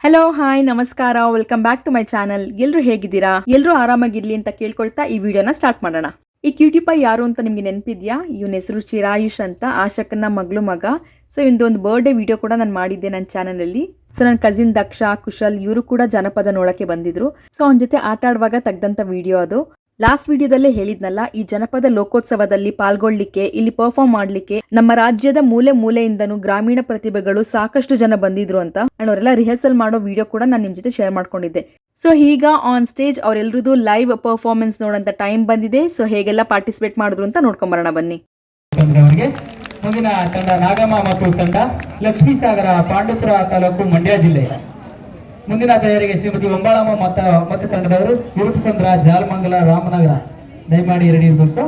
Hello hi ನಮಸ್ಕಾರ, welcome back to my channel. ಎಲ್ಲರೂ ಹೇಗಿದ್ದೀರಾ? ಎಲ್ಲರೂ ಆರಾಮಾಗಿರ್ಲಿ ಅಂತ ಕೇಳ್ಕೊಳ್ತಾ ಈ ವಿಡಿಯೋನ ಸ್ಟಾರ್ಟ್ ಮಾಡೋಣ. ಈ ಕ್ಯೂಟಿ ಪೈ ಯಾರು ಅಂತ ನಿಮ್ಗೆ ನೆನಪಿದ್ಯಾ? ಇವನ ಹೆಸರು ಚಿರಾಯುಷ್ ಅಂತ, ಆಶಕನ ಮಗ. ಸೊ ಒಂದು ಬರ್ಡೇ ವಿಡಿಯೋ ಕೂಡ ನಾನು ಮಾಡಿದ್ದೆ ನನ್ನ ಚಾನಲಲ್ಲಿ. ಸೊ ನನ್ನ ಕಸಿನ್ ದಕ್ಷ, ಕುಶಲ್ ಇವರು ಕೂಡ ಜನಪದ ನೋಡಕ್ಕೆ ಬಂದಿದ್ರು. ಸೊ ಅವನ ಜೊತೆ ಆಟ ಆಡುವಾಗ ತೆಗ್ದಂತ ವಿಡಿಯೋ ಅದು. ಲಾಸ್ಟ್ ವಿಡಿಯೋದಲ್ಲೇ ಹೇಳಿದ್ನಲ್ಲ, ಈ ಜನಪದ ಲೋಕೋತ್ಸವದಲ್ಲಿ ಪಾಲ್ಗೊಳ್ಳಿಕ್ಕೆ, ಇಲ್ಲಿ ಪರ್ಫಾರ್ಮ್ ಮಾಡ್ಲಿಕ್ಕೆ ನಮ್ಮ ರಾಜ್ಯದ ಮೂಲೆ ಮೂಲೆಯಿಂದನೂ ಗ್ರಾಮೀಣ ಪ್ರತಿಭೆಗಳು ಸಾಕಷ್ಟು ಜನ ಬಂದಿದ್ರು ಅಂತ. ಅಂಡ್ ಅವರೆಲ್ಲ ರಿಹರ್ಸಲ್ ಮಾಡೋ ವಿಡಿಯೋ ಕೂಡ ನಾನು ನಿಮ್ ಜೊತೆ ಶೇರ್ ಮಾಡ್ಕೊಂಡಿದ್ದೆ. ಸೊ ಈಗ ಆನ್ ಸ್ಟೇಜ್ ಅವರೆಲ್ಲರದು ಲೈವ್ ಪರ್ಫಾರ್ಮೆನ್ಸ್ ನೋಡೋಂತ ಟೈಮ್ ಬಂದಿದೆ. ಸೊ ಹೇಗೆಲ್ಲ ಪಾರ್ಟಿಸಿಪೇಟ್ ಮಾಡಿದ್ರು ಅಂತ ನೋಡ್ಕೊಂಬರೋಣ ಬನ್ನಿ. ಮುಂದಿನ ತಂಡ ನಾಗಮ್ಮ ಮತ್ತು ತಂಡ ಲಕ್ಷ್ಮೀ ಸಾಗರ, ಪಾಂಡುಪುರ ತಾಲೂಕು, ಮಂಡ್ಯ ಜಿಲ್ಲೆ. ಮುಂದಿನ ತಯಾರಿಗೆ ಶ್ರೀಮತಿ ಒಂಬಾಳಮ್ಮ ಮತ್ತು ತಂಡದವರು ವಿರುಪಸಂದ್ರ, ಜಾಲಮಂಗಲ, ರಾಮನಗರ. ದಯಮಾಡಿ ರೆಡಿ ಇರಬೇಕು.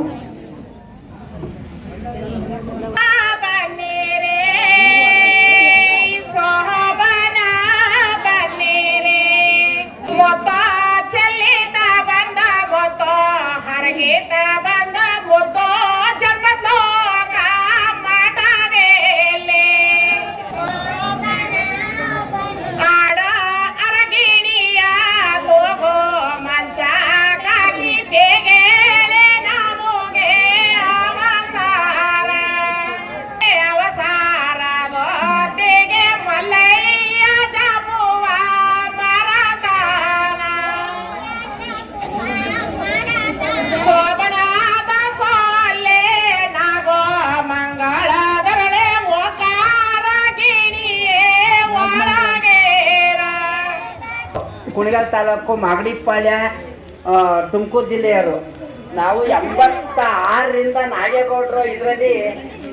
ಕುಣಿಗಲ್ ತಾಲೂಕು, ಮಾಗಡಿಪಾಳ್ಯ, ತುಮಕೂರು ಜಿಲ್ಲೆಯವರು. ನಾವು 86ರಿಂದ ನಾಗೇಗೌಡರು ಇದರಲ್ಲಿ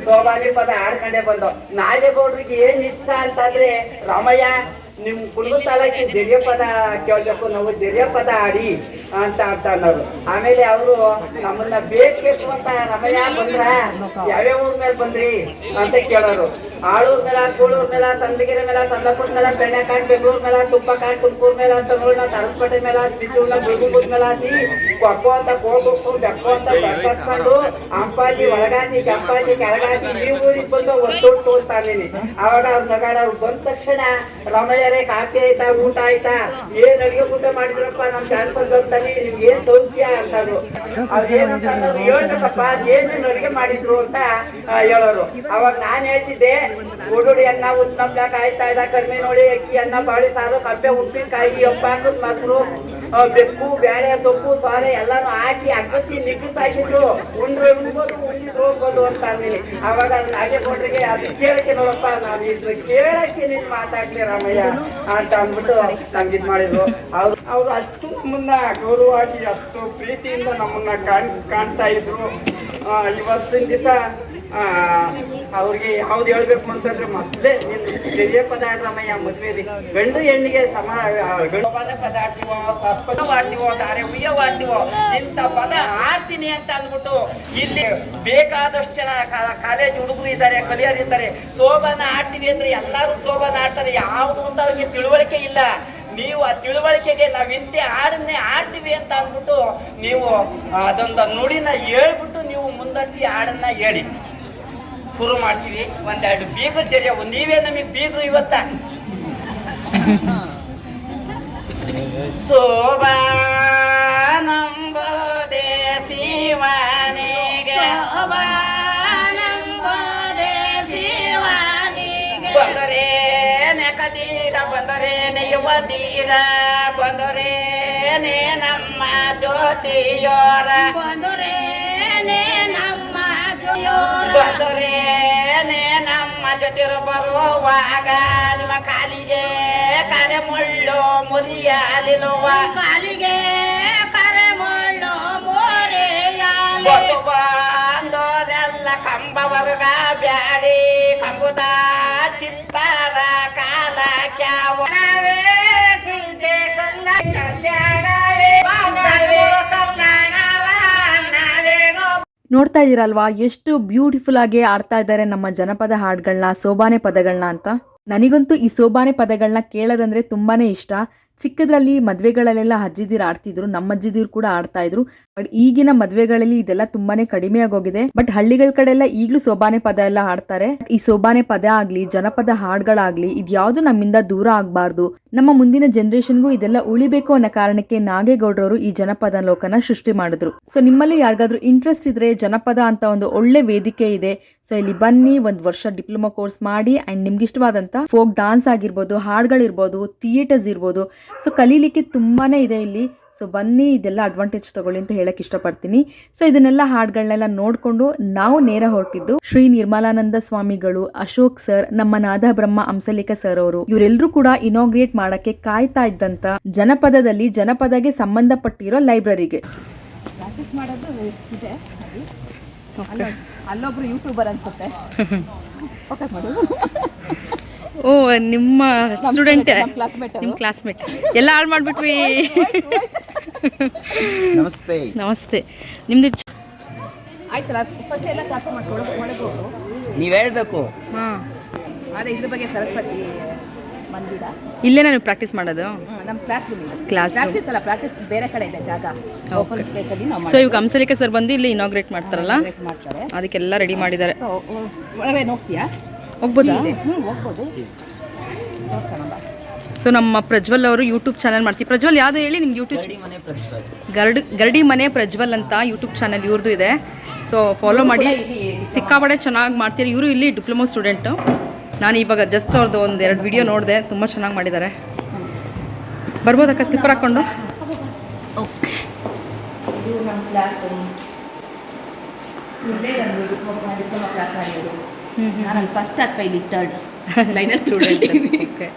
ಸೋಬಾನಿ ಪದ ಆಡ್ಕೊಂಡೇ ಬಂದು. ನಾಗೇಗೌಡ್ರಿಗೆ ಏನು ಇಷ್ಟ ಅಂತಂದ್ರೆ, ರಾಮಯ್ಯ ನಿಮ್ಮ ಕುಣಿಗಲ್ ತಾಲೂಕಿನ ಜರಿಯ ಪದ ಕೇಳಬೇಕು, ನಾವು ಜರಿಯ ಪದ ಆಡಿ ಅಂತ ಅನ್ನೋರು. ಆಮೇಲೆ ಅವರು ನಮ್ಮನ್ನ ಬೇಕು ಅಂತ, ರಾಮಯ್ಯ ಬಂದ್ರ ಯಾವ್ಯಾವ ಊರ್ ಮೇಲೆ ಬಂದ್ರಿ ಅಂತ ಕೇಳೋರು. ಆಳೂರ್ ಮೇಲ, ಕೂಳೂರ್ ಮೇಲ, ಸಂದಗಿರಿ ಮೇಲ, ಸಂದಪುರ ಮೇಲ, ಬೆಣ್ಣೆಕಾಯಿ, ಬೆಂಗಳೂರು ಮೇಲ, ತುಪ್ಪಕಾಯಿ, ತುಮಕೂರು ಮೇಲ ಅಂತ ನೋಡಿ, ನಾವು ತರಪೇಟೆ ಮೇಲ, ಬಿಸಿ ಉಳ್ಳ ಬಿಳುಗುಂಬದ ಮೇಲ ಹಾಸಿ ಕೊಕ್ಕೋ ಅಂತ ಕೋಗುಕ್ಸು, ಬೆಕ್ಕೋ ಅಂತ ಬೆಕ್ಕಸ್ಕೊಂಡು, ಅಂಪಾಜಿ ಒಳಗಾಸಿ, ಕೆಂಪಾಜಿ ಕೆಳಗಾಸಿ, ಈ ಊರಿಗೆ ಬಂದು ಒತ್ತೋಡ್ ತೋರ್ತಾನೇನಿ. ಅವಾಗ ಅವ್ರ ನಗಾಡ ಅವ್ರು ಬಂದ ತಕ್ಷಣ, ರಾಮಯ್ಯರೇ ಕಾಫಿ ಆಯ್ತಾ, ಊಟ ಆಯ್ತಾ, ಏನ್ ಅಡಿಗೆ ಊಟ ಮಾಡಿದ್ರಪ್ಪ ನಮ್ಮ ಜಾನಪದ ಹೋಗ್ತಾನೆ, ನಿಮ್ಗೆ ಏನ್ ಸೌಖ್ಯ ಅಂತಾರು. ಅವ್ರು ಏನಂತ ಹೇಳ್ಬೇಕಪ್ಪ, ಏನೇನು ಅಡಿಗೆ ಮಾಡಿದ್ರು ಅಂತ ಹೇಳೋರು. ಅವಾಗ ನಾನ್ ಹೇಳ್ತಿದ್ದೆ, ಉಡುಡಿ ಅನ್ನ, ಉದ್ನಪ್ಲಾಕ ಆಯ್ತಾ ಇದ, ಕರ್ಮಿ ನೋಡಿ, ಅಕ್ಕಿ ಅನ್ನ, ಬಾಳಿ ಸಾರು, ಕಬ್ಬೆ, ಉಪ್ಪಿನಕಾಯಿ, ಒಪ್ಪ ಹಾಕದ್ ಮೊಸರು, ಬೆಕ್ಕು, ಬ್ಯಾಳೆ, ಸೊಪ್ಪು, ಸೋರೆ ಎಲ್ಲಾನು ಹಾಕಿ ಅಗ್ಗಸಿ ನಿಗ್ಗರ್ಸಿ ಹಾಕಿದ್ರು. ಉಣ್ಬೋದು, ಉಣ್ಣಿದ್ರು ಹೋಗ್ಬೋದು ಅಂತ ಅಂದಿನಿ. ಅವಾಗ ನಾಗೇಗೌಡರಿಗೆ ಅದು ಕೇಳಕ್ಕೆ, ನೋಡಪ್ಪ ನಾನು ಇದ್ರ ಕೇಳಕ್ಕೆ ನೀನ್ ಮಾತಾಡ್ತೀಯ ರಾಮಯ್ಯ ಅಂತ ಅಂದ್ಬಿಟ್ಟು ನಮ್ಗೆ ಇದ್ ಮಾಡಿದ್ರು. ಅವ್ರು ಅಷ್ಟು ನಮ್ಮನ್ನ ಗೌರವವಾಗಿ, ಅಷ್ಟು ಪ್ರೀತಿಯಿಂದ ನಮ್ಮನ್ನ ಕಾಣ್ತಾ ಇದ್ರು. ಇವತ್ತಿನ ದಿವಸ ಅವ್ರಿಗೆ ಯಾವ್ದು ಹೇಳ್ಬೇಕು ಅಂತಂದ್ರೆ, ಮೊದಲೇ ನೀನು ಜರಿಯ ಪದ ಆಡ್ರಮಯ್ಯ ಮದ್ವೆರಿ, ಗಂಡು ಹೆಣ್ಣಿಗೆ ಪದ ಆಡ್ತೀವೋ, ಆಡ್ತೀವೋ, ಧಾರೆ ಉಯ್ಯವ್ ಆಡ್ತೀವೋ, ಇಂಥ ಪದ ಆಡ್ತೀನಿ ಅಂತ ಅಂದ್ಬಿಟ್ಟು ಇಲ್ಲಿ ಬೇಕಾದಷ್ಟು ಜನ ಕಾಲೇಜ್ ಹುಡುಗರು ಇದ್ದಾರೆ, ಕಲಿಯರ್ ಇದ್ದಾರೆ. ಶೋಭನ ಆಡ್ತೀವಿ ಅಂದ್ರೆ ಎಲ್ಲರೂ ಶೋಭನ ಆಡ್ತಾರೆ. ಯಾವುದು ಅಂತ ಅವ್ರಿಗೆ ತಿಳುವಳಿಕೆ ಇಲ್ಲ. ನೀವು ಆ ತಿಳುವಳಿಕೆಗೆ ನಾವಿಂತೆ ಹಾಡನ್ನೇ ಆಡ್ತೀವಿ ಅಂತ ಅಂದ್ಬಿಟ್ಟು ನೀವು ಅದೊಂದು ನುಡಿನ ಹೇಳ್ಬಿಟ್ಟು ನೀವು ಮುಂದರ್ಸಿ ಹಾಡನ್ನ ಹೇಳಿ ಶುರು ಮಾಡ್ತೀವಿ. ಒಂದೆರಡು ಬೀಗರು ಜರಿಯ, ನೀವೇ ನಮಗೆ ಬೀಗರು ಇವತ್ತ. ಶೋಭಾನಂಬೋದೆ ಶಿವನಿಗೆ, ಬಂದರೇನೆ ಕದೀರ, ಬಂದರೇನೆ ಯುವತೀರ, ಬಂದರೇನೆ ನಮ್ಮ ಜ್ಯೋತಿಯೋರ, ಬಂದರೇನೆ ನಮ್ಮ ಜೊತೆರು ಬರುವಾಗ ನಿಮ್ಮ ಕಾಲಿಗೆ ಕರೆ ಮುಳ್ಳು ಮುರಿಯಲಿರುವ, ಕಾಲಿಗೆ ಕರೆ ಮುಳ್ಳು ಮುರಿಯಲಿ, ಬಂದೋರೆಲ್ಲ ಕಂಬವರ್ಗ ಬ್ಯಾಡಿ, ಕಂಬುದ ಚಿತ್ತಾರ ಕಾಲ ಕ್ಯಾವ ನೋಡ್ತಾ ಇದೀರಲ್ವಾ ಎಷ್ಟು ಬ್ಯೂಟಿಫುಲ್ ಆಗಿ ಆಡ್ತಾ ಇದ್ದಾರೆ ನಮ್ಮ ಜನಪದ ಹಾಡುಗಳನ್ನ, ಸೋಬಾನೆ ಪದಗಳನ್ನ ಅಂತ. ನನಗಂತೂ ಈ ಸೋಬಾನೆ ಪದಗಳನ್ನ ಕೇಳೋದಂದ್ರೆ ತುಂಬಾನೇ ಇಷ್ಟ. ಚಿಕ್ಕದ್ರಲ್ಲಿ ಮದ್ವೆಗಳಲ್ಲೆಲ್ಲ ಅಜ್ಜಿದಿರು ಆಡ್ತಿದ್ರು, ನಮ್ಮ ಅಜ್ಜಿದಿರು ಕೂಡ ಆಡ್ತಾ ಇದ್ರು. ಬಟ್ ಈಗಿನ ಮದ್ವೆಗಳಲ್ಲಿ ಇದೆಲ್ಲ ತುಂಬಾನೇ ಕಡಿಮೆ ಆಗೋಗಿದೆ. ಬಟ್ ಹಳ್ಳಿಗಳ ಕಡೆ ಎಲ್ಲ ಈಗಲೂ ಸೋಬಾನೆ ಪದ ಎಲ್ಲ ಹಾಡ್ತಾರೆ. ಈ ಸೋಬಾನೆ ಪದ ಆಗ್ಲಿ, ಜನಪದ ಹಾಡ್ಗಳಾಗ್ಲಿ, ಇದ್ಯಾವುದು ನಮ್ಮಿಂದ ದೂರ ಆಗ್ಬಾರ್ದು. ನಮ್ಮ ಮುಂದಿನ ಜನರೇಷನ್ಗೂ ಇದೆಲ್ಲ ಉಳಿಬೇಕು ಅನ್ನೋ ಕಾರಣಕ್ಕೆ ನಾಗೇಗೌಡರವರು ಈ ಜನಪದ ಲೋಕನ ಸೃಷ್ಟಿ ಮಾಡಿದ್ರು. ಸೊ ನಿಮ್ಮಲ್ಲಿ ಯಾರಿಗಾದ್ರೂ ಇಂಟ್ರೆಸ್ಟ್ ಇದ್ರೆ ಜನಪದ ಅಂತ ಒಂದು ಒಳ್ಳೆ ವೇದಿಕೆ ಇದೆ. ಸೊ ಇಲ್ಲಿ ಬನ್ನಿ, 1 ವರ್ಷ ಡಿಪ್ಲೊಮಾ ಕೋರ್ಸ್ ಮಾಡಿ ಅಂಡ್ ನಿಮ್ಗೆ ಇಷ್ಟವಾದಂತ ಫೋಕ್ ಡಾನ್ಸ್ ಆಗಿರ್ಬೋದು, ಹಾಡ್ಗಳಿರ್ಬೋದು, ಥಿಯೇಟರ್ಸ್ ಇರ್ಬೋದು, ಸೊ ಕಲೀಲಿಕ್ಕೆ ತುಂಬಾನೇ ಇದೆ ಇಲ್ಲಿ. ಸೊ ಬನ್ನಿ, ಇದೆಲ್ಲ ಅಡ್ವಾಂಟೇಜ್ ತಗೊಳ್ಳಿ ಅಂತ ಹೇಳಕ್ ಇಷ್ಟಪಡ್ತೀನಿ. ಸೊ ಇದನ್ನೆಲ್ಲ ಹಾಡ್ಗಳನ್ನೆಲ್ಲ ನೋಡ್ಕೊಂಡು ನಾವು ನೇರ ಹೊರಟಿದ್ದು ಶ್ರೀ ನಿರ್ಮಲಾನಂದ ಸ್ವಾಮಿಗಳು, ಅಶೋಕ್ ಸರ್, ನಮ್ಮ ನಾದ ಬ್ರಹ್ಮ ಹಂಸಲೇಖ ಸರ್ ಅವರು, ಇವರೆಲ್ಲರೂ ಕೂಡ ಇನಾಗ್ರೇಟ್ ಮಾಡಕ್ಕೆ ಕಾಯ್ತಾ ಇದ್ದಂತ ಜನಪದದಲ್ಲಿ ಜನಪದಗೆ ಸಂಬಂಧಪಟ್ಟಿರೋ ಲೈಬ್ರರಿಗೆ. ಪ್ರಾಕ್ಟೀಸ್ ಮಾಡೋದು ಇದೆ. ಅಲ್ಲೊಬ್ರು ಯೂಟ್ಯೂಬರ್ ಅನ್ಸುತ್ತೆ. ಓಕೆ ಮಾಡು. ಓ, ನಿಮ್ಮ ಸ್ಟೂಡೆಂಟ್, ಕ್ಲಾಸ್ಮೇಟ್. ನಿಮ್ಮ ಕ್ಲಾಸ್ಮೇಟ್ ಎಲ್ಲ ಹಾಳು ಮಾಡ್ಬಿಟ್ವಿ. ನಮಸ್ತೆ. ನಮಸ್ತೆ. ನಿಮ್ದು ಆಯ್ತಲ್ಲ, ಫಸ್ಟ್ ಎಲ್ಲ ಕ್ಲಾಸ್ ಮಾಡ್ಕೊಳ್ಳೋ ಒಳಗೆ ಹೋಗು. ನೀವ್ ಹೇಳ್ಬೇಕು. ಹಾಂ, ಅದೇ ಇದ್ರ ಬಗ್ಗೆ ಸರಸ್ವತಿ ಮಂದಿರ ಇಲ್ಲೇ ನಾನು ಪ್ರಾಕ್ಟೀಸ್ ಮಾಡೋದು. ನಮ್ಮ ಕ್ಲಾಸ್ ರೂಮ್ ಇದೆ. Class room. ಪ್ರಾಕ್ಟೀಸ್ ಅಲ್ಲ, ಪ್ರಾಕ್ಟೀಸ್ ಬೇರೆ ಕಡೆ ಇದೆ ಜಾಗ, ಓಪನ್ ಸ್ಪೇಸ್ ಅಲ್ಲಿ ನಾವು ಸೊ ಇವಾಗ ಹಂಸಲೇಖ ಸರ್ ಬಂದು ಇಲ್ಲಿ ಇನಾಗ್ರೇಟ್ ಮಾಡ್ತಾರಲ್ಲ, ಮಾಡ್ತಾರೆ. ಅದಕ್ಕೆಲ್ಲ ರೆಡಿ ಮಾಡಿದ್ದಾರೆ. ಸೊ ಒಳಗಡೆ ನೋಡ್ತೀಯಾ? ಹೋಗ್ಬೋದಾ? ಹೋಗ್ಬೋದು. ತೋರ್ಸೋಣ ಬಾ. ಸೊ ನಮ್ಮ ಪ್ರಜ್ವಲ್ ಅವರು ಯೂಟ್ಯೂಬ್ ಚಾನಲ್ ಮಾಡ್ತೀವಿ. ಪ್ರಜ್ವಲ್ ಯಾವುದು ಹೇಳಿ ನಿಮ್ಗೆ ಯೂಟ್ಯೂಬ್? ಗರಡಿ ಮನೆ ಪ್ರಜ್ವಲ್ ಅಂತ ಯೂಟ್ಯೂಬ್ ಚಾನಲ್ ಇವ್ರದ್ದು ಇದೆ. ಸೊ ಫಾಲೋ ಮಾಡಿ, ಸಿಕ್ಕಾಪಟ್ಟೆ ಚೆನ್ನಾಗಿ ಮಾಡ್ತೀರಿ. ಇವರು ಇಲ್ಲಿ ಡಿಪ್ಲೊಮಾ ಸ್ಟೂಡೆಂಟು. ನಾನು ಇವಾಗ ಜಸ್ಟ್ ಅವ್ರದ್ದು 1-2 ವಿಡಿಯೋ ನೋಡಿದೆ, ತುಂಬ ಚೆನ್ನಾಗಿ ಮಾಡಿದ್ದಾರೆ. ಬರ್ಬೋದಕ್ಕ ಸ್ಲಿಪ್ಪರ್ ಹಾಕ್ಕೊಂಡು? ಓಕೆ. ಇದು ನಮ್ಮ ಕ್ಲಾಸ್ ರೂಮ್. ಇಲ್ಲೇ ಒಂದು ಡಿಪ್ಲೊಮಾ ಕ್ಲಾಸ್ ಆಗಿರೋದು. ನಾನು ಫಸ್ಟ್ ಅಥವಾ ಇಲ್ಲಿ 3rd ಲೈನರ್ ಸ್ಟೂಡೆಂಟ್. ಓಕೆ.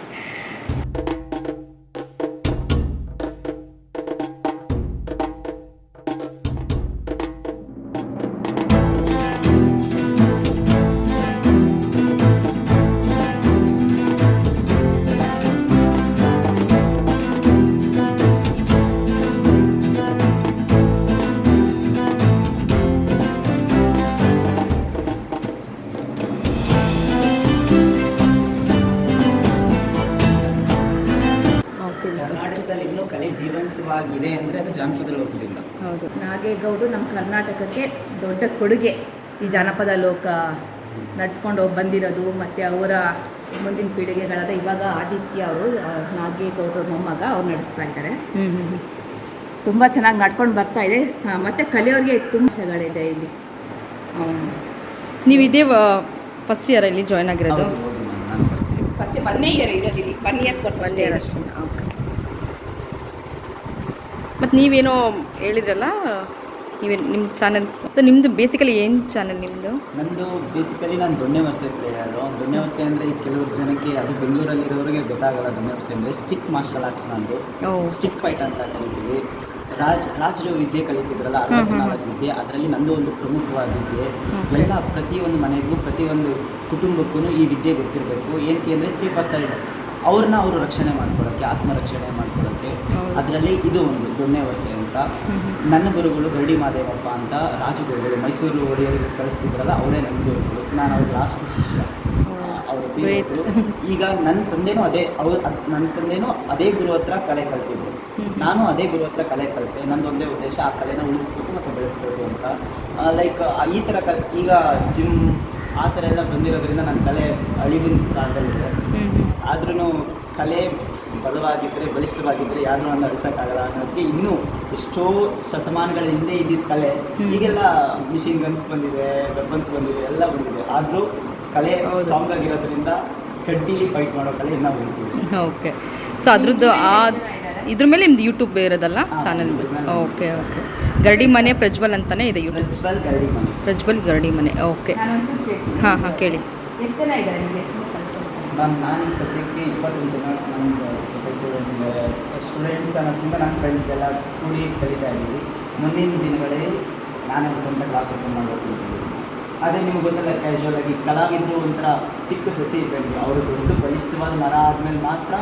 ಕರ್ನಾಟಕದಲ್ಲಿ ಇನ್ನೂ ಕಲೆ ಜೀವಂತವಾಗಿದೆ ಅಂದರೆ ಅದು ಜಾನಪದ ಲೋಕದಿಂದ. ಹೌದು. ನಾಗೇಗೌಡರು ನಮ್ಮ ಕರ್ನಾಟಕಕ್ಕೆ ದೊಡ್ಡ ಕೊಡುಗೆ. ಈ ಜಾನಪದ ಲೋಕ ನಡ್ಸ್ಕೊಂಡು ಹೋಗಿ ಬಂದಿರೋದು. ಮತ್ತು ಅವರ ಮುಂದಿನ ಪೀಳಿಗೆಗಳಾದ ಇವಾಗ ಆದಿತ್ಯ ಅವರು, ನಾಗೇಗೌಡರ ಮೊಮ್ಮಗ, ಅವ್ರು ನಡೆಸ್ತಾ ಇದ್ದಾರೆ. ತುಂಬ ಚೆನ್ನಾಗಿ ನಡ್ಕೊಂಡು ಬರ್ತಾ ಇದೆ. ಮತ್ತು ಕಲಿಯೋರಿಗೆ ತುಂಬ ವಿಷಯಗಳಿದೆ ಇಲ್ಲಿ. ನೀವು ಇದೇ ಫಸ್ಟ್ ಇಯರ್ ಇಲ್ಲಿ ಜಾಯ್ನ್ ಆಗಿರೋದು? ನಾನು ಫಸ್ಟ್ ಫಸ್ಟ್ 1 ಇಯರ್ ಇರೋದು ಇಲ್ಲಿ. 1 ಇಯರ್ ಕೋರ್ಸ್ ಅಷ್ಟೇ. ಓಕೆ. ಮತ್ತು ನೀವೇನೋ ಹೇಳಿದ್ರಲ್ಲ, ನೀವೇನು ನಿಮ್ಮ ಚಾನಲ್, ನಿಮ್ಮದು ಬೇಸಿಕಲಿ ಏನು ಚಾನಲ್ ನಿಮ್ಮದು? ನಂದು ಬೇಸಿಕಲಿ ನಾನು ದೊಣ್ಣೆ ವರ್ಸೆ ಪ್ಲೇಯರು. ದೊಣ್ಣೆ ವರ್ಸೆ ಅಂದರೆ ಕೆಲವು ಜನಕ್ಕೆ, ಅದು ಬೆಂಗಳೂರಲ್ಲಿರೋರಿಗೆ ಗೊತ್ತಾಗಲ್ಲ. ದೊಣ್ಣೆ ವರ್ಸೆ ಅಂದರೆ ಸ್ಟಿಕ್ ಮಾರ್ಷಲ್ ಆರ್ಟ್ಸ್. ನಂದು ಸ್ಟಿಕ್ ಫೈಟ್ ಅಂತ ಕರಿತೀವಿ. ರಾಜರು ವಿದ್ಯೆ ಕಲಿತಿದ್ರಲ್ಲ, 64 ವಿದ್ಯೆ, ಅದರಲ್ಲಿ ನಂದು ಒಂದು ಪ್ರಮುಖವಾದ ವಿದ್ಯೆ. ಎಲ್ಲ ಪ್ರತಿಯೊಂದು ಮನೆಗೂ, ಪ್ರತಿಯೊಂದು ಕುಟುಂಬಕ್ಕೂ ಈ ವಿದ್ಯೆ ಗೊತ್ತಿರಬೇಕು. ಏನಕ್ಕೆ ಅಂದರೆ ಸೇಫರ್ ಸೈಡ್ ಅವ್ರನ್ನ ಅವರು ರಕ್ಷಣೆ ಮಾಡ್ಕೊಳ್ಳೋಕ್ಕೆ, ಆತ್ಮರಕ್ಷಣೆ ಮಾಡ್ಕೊಳ್ಳೋಕ್ಕೆ. ಅದರಲ್ಲಿ ಇದು ಒಂದು ದೊಣ್ಣೆ ವರ್ಸೆ ಅಂತ. ನನ್ನ ಗುರುಗಳು ಗರಡಿ ಮಾದೇವಪ್ಪ ಅಂತ ರಾಜಗುರುಗಳು, ಮೈಸೂರು ಒಡೆಯರಿಗೆ ಕಳಿಸ್ತಿದ್ರಲ್ಲ, ಅವರೇ ನನ್ನ ಗುರುಗಳು. ನಾನು ಅವ್ರ ಲಾಸ್ಟ್ ಶಿಷ್ಯ. ಅವರು ತೀರಿದ್ರು. ಈಗ ನನ್ನ ತಂದೆನೂ ಅದೇ ಗುರು ಹತ್ರ ಕಲೆ ಕಲ್ತಿದ್ರು. ನಾನು ಅದೇ ಗುರು ಹತ್ರ ಕಲೆ ಕಲಿತೆ. ನನ್ನದೊಂದೇ ಉದ್ದೇಶ ಆ ಕಲೆನ ಉಳಿಸ್ಬೇಕು ಮತ್ತು ಬೆಳೆಸ್ಬೇಕು ಅಂತ. ಲೈಕ್ ಈ ಥರ ಈಗ ಜಿಮ್ ಆ ಥರ ಎಲ್ಲ ಬಂದಿರೋದ್ರಿಂದ ನನ್ನ ಕಲೆ ಅಳಿವಿನ ಸ್ಥಾನದಲ್ಲಿದೆ. ಆದ್ರೂ ಕಲೆ ಬಲವಾಗಿದ್ದರೆ, ಬಲಿಷ್ಠವಾಗಿದ್ದರೆ ಯಾರೂ ಒಂದು ಅಳಿಸೋಕ್ಕಾಗಲ್ಲ ಅನ್ನೋದಕ್ಕೆ ಇನ್ನೂ ಎಷ್ಟೋ ಶತಮಾನಗಳ ಹಿಂದೆ ಇದ್ದಿದ್ದ ಕಲೆ, ಈಗೆಲ್ಲ ಮಿಷಿನ್ ಗನ್ಸ್ ಬಂದಿದೆ, ವೆಪನ್ಸ್ ಬಂದಿದೆ, ಎಲ್ಲ ಬಂದಿದೆ. ಆದರೂ ಕಲೆ ಸ್ಟ್ರಾಂಗ್ ಆಗಿರೋದ್ರಿಂದ ಕಡ್ಡಿಲಿ ಫೈಟ್ ಮಾಡೋ ಕಲೆ ಇನ್ನೂ ಉಳಿಸಿದೆ. ಓಕೆ. ಸೊ ಅದ್ರದ್ದು ಇದ್ರ ಮೇಲೆ ನಿಮ್ದು ಯೂಟ್ಯೂಬ್ ಇರೋದಲ್ಲ ಚಾನಲ್? Okay okay. ಗರಡಿ ಮನೆ ಪ್ರಜ್ವಲ್ ಅಂತಾನೆ ಇದೆ ಯೂಟ್ಯೂಬ್. ಪ್ರಜ್ವಲ್ ಗರಡಿ ಮನೆ. ಓಕೆ. ಹಾಂ ಹಾಂ, ಕೇಳಿ. ಎಷ್ಟು ಜನ ಇದ್ದಾರೆ ನಿಮಗೆ? ಎಷ್ಟು ಜನ ಕಲಿಸ್ತಾರೆ? ನಾನು ಸದ್ಯಕ್ಕೆ 21 ಜನ ನನ್ನ ಜೊತೆ ಸ್ಟೂಡೆಂಟ್ಸ್ ಇದ್ದಾರೆ. ಸ್ಟೂಡೆಂಟ್ಸ್ ಅನ್ನೋದ್ರಿಂದ ನನ್ನ ಫ್ರೆಂಡ್ಸ್ ಎಲ್ಲ ಕೂಡಿ ಕಲಿತಾ ಇದ್ದೀವಿ. ಮುಂದಿನ ದಿನಗಳಲ್ಲಿ ನಾನು ಒಂದು ಸ್ವಂತ ಕ್ಲಾಸ್ ಓಪನ್ ಮಾಡಬೇಕು. ಅದೇ ನಿಮ್ಗೆ ಗೊತ್ತಲ್ಲ, ಕ್ಯಾಶುವಲ್ ಆಗಿ ಕಲಾವಿದರು ಒಂಥರ ಚಿಕ್ಕ ಸೊಸೆ ಇದ್ದಂಗೆ. ಅವರು ದೊಡ್ಡ ಬಲಿಷ್ಠವಾದ ಮರ ಆದಮೇಲೆ ಮಾತ್ರ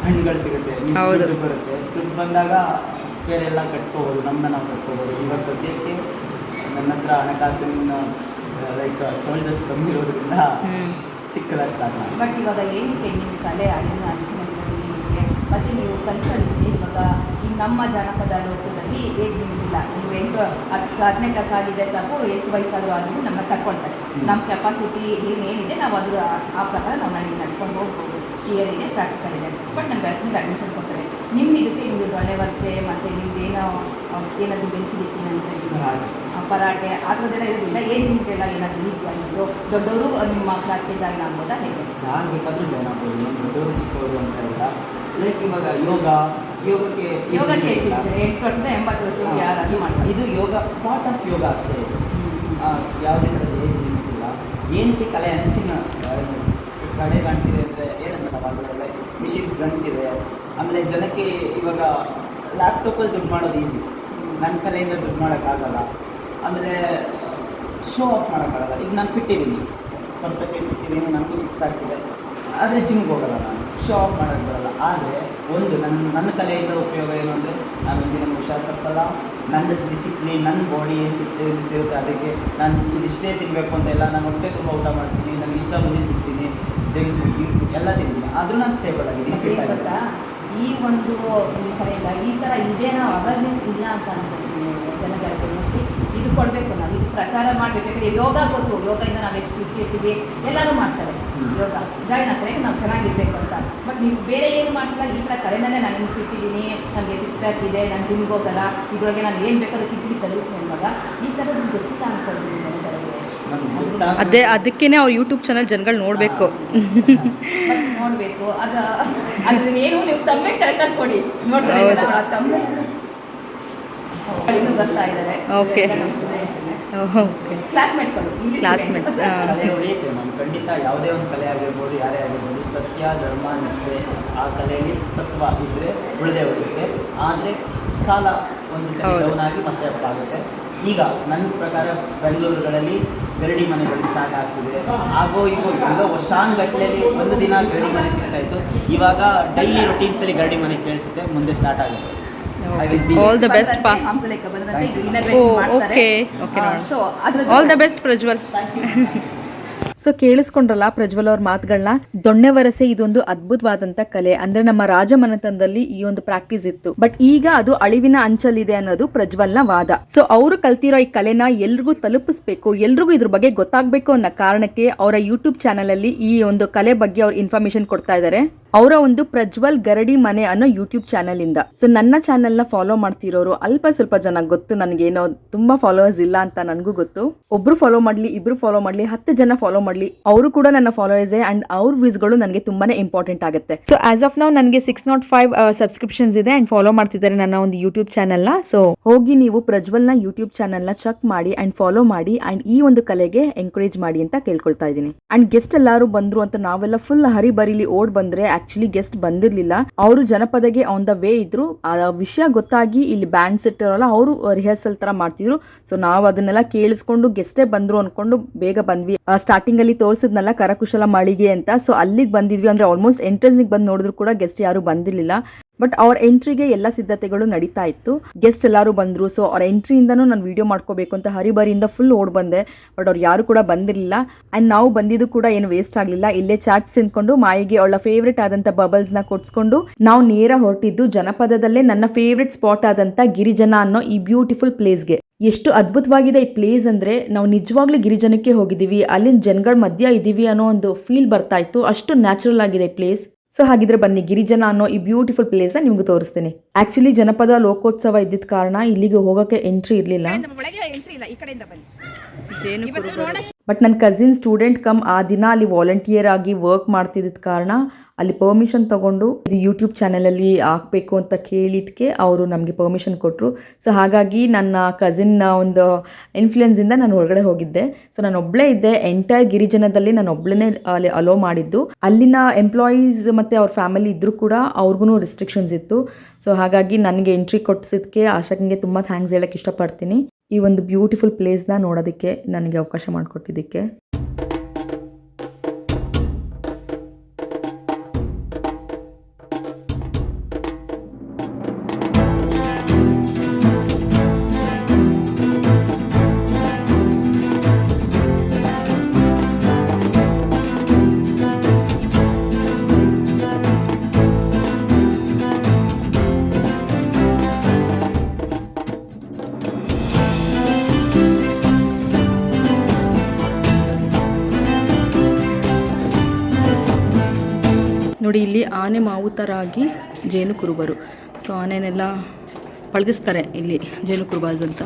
ಹಣ್ಣುಗಳು ಸಿಗುತ್ತೆ, ದುಡ್ಡು ಬರುತ್ತೆ. ದುಡ್ಡು ಬಂದಾಗ ಬೇರೆ ಎಲ್ಲ ಕಟ್ಕೋಬೋದು, ನಮ್ಮನ್ನ ನಾವು ಕಟ್ಕೋಬೋದು. ಇವಾಗ ಸದ್ಯಕ್ಕೆ ನನ್ನ ಹತ್ರ ಹಣಕಾಸಿನ ಲೈಕ್ ಶೋಲ್ಡರ್ಸ್ ಕಮ್ಮಿ ಇರೋದ್ರಿಂದ ಚಿಕ್ಕದಾಗಿ ಸ್ಟಾರ್ಟ್ ಮಾಡಿ. ಬಟ್ ಇವಾಗ ಏನಕ್ಕೆ ನಿಮ್ಮ ಕಲೆ ಅದನ್ನು ಹಂಚಿನ ಏನಕ್ಕೆ? ಮತ್ತು ನೀವು ಕಲಿಸೋದಕ್ಕೆ ಇವಾಗ ಈ ನಮ್ಮ ಜಾನಪದ ಲೋಕದಲ್ಲಿ ಏಜ್ ಲಿಮಿಟ್ ಇಲ್ಲ. ನೀವು 10ನೇ ಕ್ಲಾಸ್ ಆಗಿದೆ ಸಾಕು, ಎಷ್ಟು ವಯಸ್ಸಾದರೂ ಆಗಿದ್ದು ನಮ್ಮನ್ನ ಕರ್ಕೊಳ್ತಾರೆ. ನಮ್ಮ ಕೆಪಾಸಿಟಿ ಏನೇನಿದೆ ನಾವು ಅದು ಆ ಪ್ರಕಾರ ನಾವು ನಡ್ಕೊಂಡು ಹೋಗ್ಬೋದು. ಥಿಯರಿ ಇದೆ, ಪ್ರಾಕ್ಟಿಕಲ್ ಇದೆ. ಬಟ್ ನಮ್ಮ ಬ್ಯಾಟ್ನಿಗೆ ಅಡ್ಮಿಷನ್ ಕೊಡ್ತಾರೆ. ನಿಮ್ಮ ಇದಕ್ಕೆ ನಿಮ್ಮದು ದೊಣ್ಣೆ ವರ್ಷೆ ಮತ್ತು ನಿಮ್ದು ಏನಾದರೂ ಬೆಂಕಿಡಿತೀನಿ ಅಂದರೆ ಪರಾಟೆ ಆ ಥರದ್ದೆಲ್ಲ ಇರೋದಿಲ್ಲ. ಏಜ್ ಲಿಮಿಟ್ ಎಲ್ಲ ಏನಾದರೂ ಇದೆಯಾ? ನೀವು ದೊಡ್ಡವರು ನಿಮ್ಮ ಕ್ಲಾಸ್ಗೆ ಜಾಯ್ನ್ ಆಗ್ಬೋದಾ ಹೇಗೆ? ಯಾರು ಬೇಕಾದರೂ ಜಾಯ್ನ್ ಆಗ್ಬೋದು, ದೊಡ್ಡವರು ಚಿಕ್ಕವರು ಅಂತ ಇಲ್ಲ. ಲೈಕ್ ಇವಾಗ ಯೋಗಕ್ಕೆ ಯೋಗಕ್ಕೆ 8 ವರ್ಷದ 80 ವರ್ಷದ ಯಾರಾದರೂ ಮಾಡ್ತಾರೆ. ಇದು ಯೋಗ ಪಾರ್ಟ್ ಆಫ್ ಯೋಗ ಅಷ್ಟೇ. ಯಾವುದೇ ಥರದ ಏಜ್ ಲಿಮಿಟ್ ಇಲ್ಲ. ಏನಕ್ಕೆ ಕಲೆ ಅಂಚಿನ ಕಡೆ ಕಾಣ್ತಿದೆ ಅಂದರೆ ಹೇಳಿದ್ನಲ್ಲ ಅದರಲ್ಲೇ ಮಿಷಿನ್ಸ್ ಗನ್ಸ್ ಇದೆ. ಆಮೇಲೆ ಜನಕ್ಕೆ ಇವಾಗ ಲ್ಯಾಪ್ಟಾಪಲ್ಲಿ ದುಡ್ಡು ಮಾಡೋದು ಈಸಿ. ನನ್ನ ಕಲೆಯಿಂದ ದುಡ್ಡು ಮಾಡೋಕ್ಕಾಗಲ್ಲ. ಆಮೇಲೆ ಶೋ ಆಫ್ ಮಾಡೋಕ್ಕಾಗಲ್ಲ. ಈಗ ನಾನು ಫಿಟ್ ಇದ್ದೀನಿ, ಪರ್ಫೆಕ್ಟ್ಲಿ ಫಿಟ್ ಇದ್ದೀನಿ, ನನಗೂ 6 ಪ್ಯಾಕ್ಸ್ ಇದೆ. ಆದರೆ ಜಿಮ್ಗೆ ಹೋಗಲ್ಲ, ನಾನು ಶೋ ಆಫ್ ಮಾಡೋಕ್ಕೆ ಬರಲ್ಲ. ಆದರೆ ನನ್ನ ಕಲೆಯಿಂದ ಉಪಯೋಗ ಏನು ಅಂದರೆ ನಾನು ಒಂದಿನ ಹುಷಾರು ತಪ್ಪಲ್ಲ. ನನ್ನ ಡಿಸಿಪ್ಲಿನ್, ನನ್ನ ಬಾಡಿ ಏನು ಫಿಟ್ನೆಸ್ ಇರುತ್ತೆ ಅದಕ್ಕೆ ನಾನು ಇದಿಷ್ಟೇ ತಿನ್ನಬೇಕು ಅಂತ ಇಲ್ಲ. ನಾನು ಹೊಟ್ಟೆ ತುಂಬ ಊಟ ಮಾಡ್ತೀನಿ, ನನಗೆ ಇಷ್ಟ ಬಂದಿದ್ದು ತಿಂತೀನಿ, ಜಂಕ್ ಫುಡ್ ಎಲ್ಲ ತಿಂತೀನಿ. ಆದರೂ ನಾನು ಸ್ಟೇಬಲ್ ಆಗಿದ್ದೀನಿ, ಫಿಟ್ ಗೊತ್ತಾ, ಈ ಒಂದು ಕಲೆಯಿಂದ ಈ ಥರ ಇದೇನೋ ಅವೇರ್ನೆಸ್ ಇಲ್ಲ ಅಂತ ಅನ್ಕೊಳ್ತೀನಿ ಜನಗಳಿಗೆ. ಮೋಸ್ಟ್ಲಿ ಇದು ಕೊಡಬೇಕು, ನಾವು ಇದು ಪ್ರಚಾರ ಮಾಡಬೇಕು. ಯಾಕಂದರೆ ಯೋಗ ಗೊತ್ತು, ಯೋಗದಿಂದ ನಾವು ಎಷ್ಟು ಫಿಟ್ ಇರ್ತೀವಿ, ಎಲ್ಲರೂ ಮಾಡ್ತಾರೆ ಯೋಗ, ಜಾಯ್ನ್ ಆಗ್ತಾರೆ ನಾವು ಚೆನ್ನಾಗಿರ್ಬೇಕು ಅಂತ. ಬಟ್ ನೀವು ಬೇರೆ ಏನು ಮಾಡ್ತಿಲ್ಲ, ಈ ಥರ ಕಲೆಯಿಂದಲೇ ನಾನು ಹಿಂಗೆ ಫಿಟ್ ಇದ್ದೀನಿ, ನನಗೆ 6 ಪ್ಯಾಕ್ ಇದೆ, ನಾನು ಜಿಮ್ಗೆ ಹೋಗಲ್ಲ, ಇದರೊಳಗೆ ನಾನು ಏನು ಬೇಕಾದ್ರೂ ಕಿತ್ತಿ ಕಲಿಸ್ತೀನಿ ಅಂದಾಗ ಈ ಥರದ್ದು ಗೊತ್ತಿಲ್ಲ ಅಂದ್ಕೊಳ್ತೀನಿ ಜನಗಳಿಗೆ. ಅದೇ ಅದಕ್ಕೇ ಅವ್ರ ಯೂಟ್ಯೂಬ್ ಚಾನಲ್ ಜನಗಳು ನೋಡಬೇಕು. ನೋಡಬೇಕು ಅದು ಏನು ನೀವು ತಮ್ಮೆ ಕರೆಕ್ಟಾಗಿ ಕೊಡಿ, ನೋಡ್ತಾರೆ ತಮ್ಮೆ ಇನ್ನೂ ಬರ್ತಾ ಇದ್ದಾರೆ. ಓಕೆ. ಕ್ಲಾಸ್ಮೇಟ್ಗಳು ಕ್ಲಾಸ್ಮೇಟ್ಸ್. ಕಲೆ ಉಳಿಯುತ್ತೆ ಮ್ಯಾಮ್, ಖಂಡಿತ. ಯಾವುದೇ ಒಂದು ಕಲೆ ಆಗಿರ್ಬೋದು, ಯಾರೇ ಆಗಿರ್ಬೋದು, ಸತ್ಯ ಧರ್ಮ ನಿಷ್ಠೆ ಆ ಕಲೆಯಲ್ಲಿ ಸತ್ವ ಇದ್ದರೆ ಉಳಿದೇ ಹೋಗುತ್ತೆ. ಆದರೆ ಕಾಲ ಒಂದು ಸರಿ ಡೌನ್ ಆಗಿ ಮತ್ತೆ ಅಪ್ ಆಗುತ್ತೆ. ಈಗ ನನ್ನ ಪ್ರಕಾರ ಬೆಂಗಳೂರುಗಳಲ್ಲಿ ಗರಡಿ ಮನೆಗಳು ಸ್ಟಾರ್ಟ್ ಆಗ್ತಿದೆ. ಆಗೋ ಈಗ ವರ್ಷಾನುಗಟ್ಟಲೆಯಲ್ಲಿ ಒಂದು ದಿನ ಗರಡಿ ಮನೆ ಸಿಗ್ತಾಯಿತ್ತು, ಇವಾಗ ಡೈಲಿ ರೊಟೀನ್ಸಲ್ಲಿ ಗರಡಿ ಮನೆ ಕೇಳಿಸುತ್ತೆ, ಮುಂದೆ ಸ್ಟಾರ್ಟ್ ಆಗುತ್ತೆ. ಆಲ್ ದ ಬೆಸ್ಟ್ ಪಾ. Okay okay, all the best Prajwal. So ಕೇಳಿಸ್ಕೊಂಡ್ರಲ್ಲ ಪ್ರಜ್ವಲ್ ಅವ್ರ ಮಾತುಗಳನ್ನ. ದೊಣ್ಣೆ ವರಸೆ ಇದೊಂದು ಅದ್ಭುತವಾದಂತ ಕಲೆ. ಅಂದ್ರೆ ನಮ್ಮ ರಾಜಮನೆತನದಲ್ಲಿ ಈ ಒಂದು ಪ್ರಾಕ್ಟೀಸ್ ಇತ್ತು. ಬಟ್ ಈಗ ಅದು ಅಳಿವಿನ ಅಂಚಲ್ಲಿದೆ ಅನ್ನೋದು ಪ್ರಜ್ವಲ್ನ ವಾದ. ಸೊ ಅವರು ಕಲ್ತಿರೋ ಈ ಕಲೆನ ಎಲ್ರಿಗೂ ತಲುಪಿಸ್ಬೇಕು, ಎಲ್ರಿಗೂ ಇದ್ರ ಬಗ್ಗೆ ಗೊತ್ತಾಗ್ಬೇಕು ಅನ್ನೋ ಕಾರಣಕ್ಕೆ ಅವರ ಯೂಟ್ಯೂಬ್ ಚಾನಲ್ ಅಲ್ಲಿ ಈ ಒಂದು ಕಲೆ ಬಗ್ಗೆ ಅವ್ರು ಇನ್ಫಾರ್ಮೇಶನ್ ಕೊಡ್ತಾ ಇದ್ದಾರೆ. ಅವರ ಒಂದು ಪ್ರಜ್ವಲ್ ಗರಡಿ ಮನೆ ಅನ್ನೋ ಯೂಟ್ಯೂಬ್ ಚಾನಲ್ ಇಂದ. ಸೊ ನನ್ನ ಚಾನೆಲ್ ನ ಫಾಲೋ ಮಾಡ್ತಿರೋರು ಅಲ್ಪ ಸ್ವಲ್ಪ ಜನ ಗೊತ್ತು, ನನಗೇನೋ ತುಂಬಾ ಫಾಲೋವರ್ಸ್ ಇಲ್ಲ ಅಂತ ನನಗೂ ಗೊತ್ತು. ಒಬ್ರು ಫಾಲೋ ಮಾಡ್ಲಿ, ಇಬ್ರು ಫಾಲೋ ಮಾಡ್ಲಿ, 10 ಜನ ಫಾಲೋ ಮಾಡ್ಲಿ, ಅವರು ಕೂಡ ನನ್ನ ಫಾಲೋವರ್ಸ್ ಅಂಡ್ ಅವ್ರ ವ್ಯೂಸ್ ಗಳು ನನಗೆ ತುಂಬಾನೇ ಇಂಪಾರ್ಟೆಂಟ್ ಆಗುತ್ತೆ. ಸೊ ಆಸ್ ಆಫ್ ನೌ ನನಗೆ 605 ಸಬ್ಸ್ಕ್ರಿಪ್ಷನ್ಸ್ ಇದೆ ಅಂಡ್ ಫಾಲೋ ಮಾಡ್ತಿದ್ದಾರೆ ನನ್ನ ಒಂದು ಯೂಟ್ಯೂಬ್ ಚಾನಲ್ ನ. ಸೊ ಹೋಗಿ ನೀವು ಪ್ರಜ್ವಲ್ ನ ಯೂಟ್ಯೂಬ್ ಚಾನಲ್ ನ ಚೆಕ್ ಮಾಡಿ ಅಂಡ್ ಫಾಲೋ ಮಾಡಿ ಅಂಡ್ ಈ ಒಂದು ಕಲೆಗೆ ಎಂಕರೇಜ್ ಮಾಡಿ ಅಂತ ಕೇಳ್ಕೊಳ್ತಾ ಇದ್ದೀನಿ. ಅಂಡ್ ಗೆಸ್ಟ್ ಎಲ್ಲಾರು ಬಂದ್ರು ಅಂತ ನಾವೆಲ್ಲ ಫುಲ್ ಹರಿಬರಿಲಿ ಓಡ್ ಬಂದ್ರೆ ಆಕ್ಚುಲಿ ಗೆಸ್ಟ್ ಬಂದಿರ್ಲಿಲ್ಲ. ಅವರು ಜನಪದಗೆ ಆನ್ ದ ವೇ ಇದ್ರು. ಆ ವಿಷಯ ಗೊತ್ತಾಗಿ ಇಲ್ಲಿ ಬ್ಯಾಂಡ್ ಸೆಟ್ ಇರೋಲ್ಲ, ಅವರು ರಿಹರ್ಸಲ್ ತರ ಮಾಡ್ತಿದ್ರು. ಸೊ ನಾವು ಅದನ್ನೆಲ್ಲ ಕೇಳಿಸ್ಕೊಂಡು ಗೆಸ್ಟೇ ಬಂದ್ರು ಅನ್ಕೊಂಡು ಬೇಗ ಬಂದ್ವಿ. ಸ್ಟಾರ್ಟಿಂಗ್ ಅಲ್ಲಿ ತೋರಿಸಿದ್ನಲ್ಲ ಕರಕುಶಲ ಮಳಿಗೆ ಅಂತ, ಸೊ ಅಲ್ಲಿಗೆ ಬಂದಿದ್ವಿ. ಅಂದ್ರೆ ಆಲ್ಮೋಸ್ಟ್ ಎಂಟ್ರೆನ್ಸ್ ಬಂದು ನೋಡಿದ್ರು ಕೂಡ ಗೆಸ್ಟ್ ಯಾರು ಬಂದಿರ್ಲಿಲ್ಲ. ಬಟ್ ಅವ್ರ ಎಂಟ್ರಿಗೆ ಎಲ್ಲ ಸಿದ್ಧತೆಗಳು ನಡೀತಾ ಇತ್ತು. ಗೆಸ್ಟ್ ಎಲ್ಲರೂ ಬಂದ್ರು. ಸೊ ಅವ್ರ ಎಂಟ್ರಿಯಿಂದನೂ ನಾನು ವಿಡಿಯೋ ಮಾಡ್ಕೋಬೇಕು ಅಂತ ಹರಿಬರಿಯಿಂದ ಫುಲ್ ಓಡ್ ಬಂದೆ. ಬಟ್ ಅವ್ರು ಯಾರು ಕೂಡ ಬಂದಿರಲಿಲ್ಲ. ಅಂಡ್ ನಾವು ಬಂದಿದ್ದು ಕೂಡ ಏನು ವೇಸ್ಟ್ ಆಗಲಿಲ್ಲ. ಇಲ್ಲೇ ಚಾಟ್ಸ್ ತಿನ್ಕೊಂಡು ಮಾಯಿಗೆ ಅವಳ ಫೇವ್ರೇಟ್ ಆದಂತ ಬಬಲ್ಸ್ ನ ಕೊಡ್ಸ್ಕೊಂಡು ನಾವು ನೇರ ಹೊರಟಿದ್ದು ಜನಪದದಲ್ಲೇ ನನ್ನ ಫೇವ್ರೇಟ್ ಸ್ಪಾಟ್ ಆದಂತ ಗಿರಿಜನ ಅನ್ನೋ ಈ ಬ್ಯೂಟಿಫುಲ್ ಪ್ಲೇಸ್ಗೆ. ಎಷ್ಟು ಅದ್ಭುತವಾಗಿದೆ ಈ ಪ್ಲೇಸ್ ಅಂದ್ರೆ ನಾವು ನಿಜವಾಗ್ಲೂ ಗಿರಿಜನಕ್ಕೆ ಹೋಗಿದ್ದೀವಿ, ಅಲ್ಲಿನ ಜನಗಳ ಮಧ್ಯ ಇದೀವಿ ಅನ್ನೋ ಒಂದು ಫೀಲ್ ಬರ್ತಾ ಇತ್ತು. ಅಷ್ಟು ನ್ಯಾಚುರಲ್ ಆಗಿದೆ ಈ ಪ್ಲೇಸ್. ಸೊ ಹಾಗಿದ್ರೆ ಬನ್ನಿ ಗಿರಿಜನ ಅನ್ನೋ ಈ ಬ್ಯೂಟಿಫುಲ್ ಪ್ಲೇಸ್ ನ ನಿಮ್ಗೆ ತೋರಿಸ್ತೀನಿ. ಆಕ್ಚುಲಿ ಜನಪದ ಲೋಕೋತ್ಸವ ಇದ್ದಿದ್ದ ಕಾರಣ ಇಲ್ಲಿಗೆ ಹೋಗಕ್ಕೆ ಎಂಟ್ರಿ ಇರ್ಲಿಲ್ಲ. ಬಟ್ ನನ್ನ ಕಸಿನ್ ಸ್ಟೂಡೆಂಟ್ ಕಮ್ ಆ ದಿನ ಅಲ್ಲಿ ವಾಲಂಟಿಯರ್ ಆಗಿ ವರ್ಕ್ ಮಾಡ್ತಿದ್ದ ಕಾರಣ ಅಲ್ಲಿ ಪರ್ಮಿಷನ್ ತಗೊಂಡು ಇದು ಯೂಟ್ಯೂಬ್ ಚಾನಲಲ್ಲಿ ಹಾಕಬೇಕು ಅಂತ ಕೇಳಿದ್ಕೆ ಅವರು ನಮಗೆ ಪರ್ಮಿಷನ್ ಕೊಟ್ಟರು. ಸೊ ಹಾಗಾಗಿ ನನ್ನ ಕಸಿನ್ನ ಒಂದು ಇನ್ಫ್ಲುಯೆನ್ಸಿಂದ ನಾನು ಹೊರಗಡೆ ಹೋಗಿದ್ದೆ. ಸೊ ನಾನು ಒಬ್ಬಳೇ ಇದ್ದೆ. ಎಂಟೈರ್ ಗಿರಿಜನದಲ್ಲಿ ನಾನು ಒಬ್ಬಳೇ ಅಲ್ಲಿ ಅಲೋ ಮಾಡಿದ್ದು. ಅಲ್ಲಿನ ಎಂಪ್ಲಾಯೀಸ್ ಮತ್ತು ಅವ್ರ ಫ್ಯಾಮಿಲಿ ಇದ್ದರೂ ಕೂಡ ಅವ್ರಿಗೂ ರೆಸ್ಟ್ರಿಕ್ಷನ್ಸ್ ಇತ್ತು. ಸೊ ಹಾಗಾಗಿ ನನಗೆ ಎಂಟ್ರಿ ಕೊಡಿಸಿದ್ದಕ್ಕೆ ಆಶಾಕಿಗೆ ತುಂಬ ಥ್ಯಾಂಕ್ಸ್ ಹೇಳೋಕ್ಕೆ ಇಷ್ಟಪಡ್ತೀನಿ. ಈ ಒಂದು ಬ್ಯೂಟಿಫುಲ್ ಪ್ಲೇಸ್ನ ನೋಡೋದಕ್ಕೆ ನನಗೆ ಅವಕಾಶ ಮಾಡಿಕೊಟ್ಟಿದ್ದಕ್ಕೆ. ನೋಡಿ ಇಲ್ಲಿ ಆನೆ ಮಾವು ಥರ ಆಗಿ ಜೇನು ಕುರುಬರು. ಸೊ ಆನೆನೆಲ್ಲ ಪಳಗಿಸ್ತಾರೆ ಇಲ್ಲಿ ಜೇನು ಕುರುಬಾಸ್ ಅಂತ.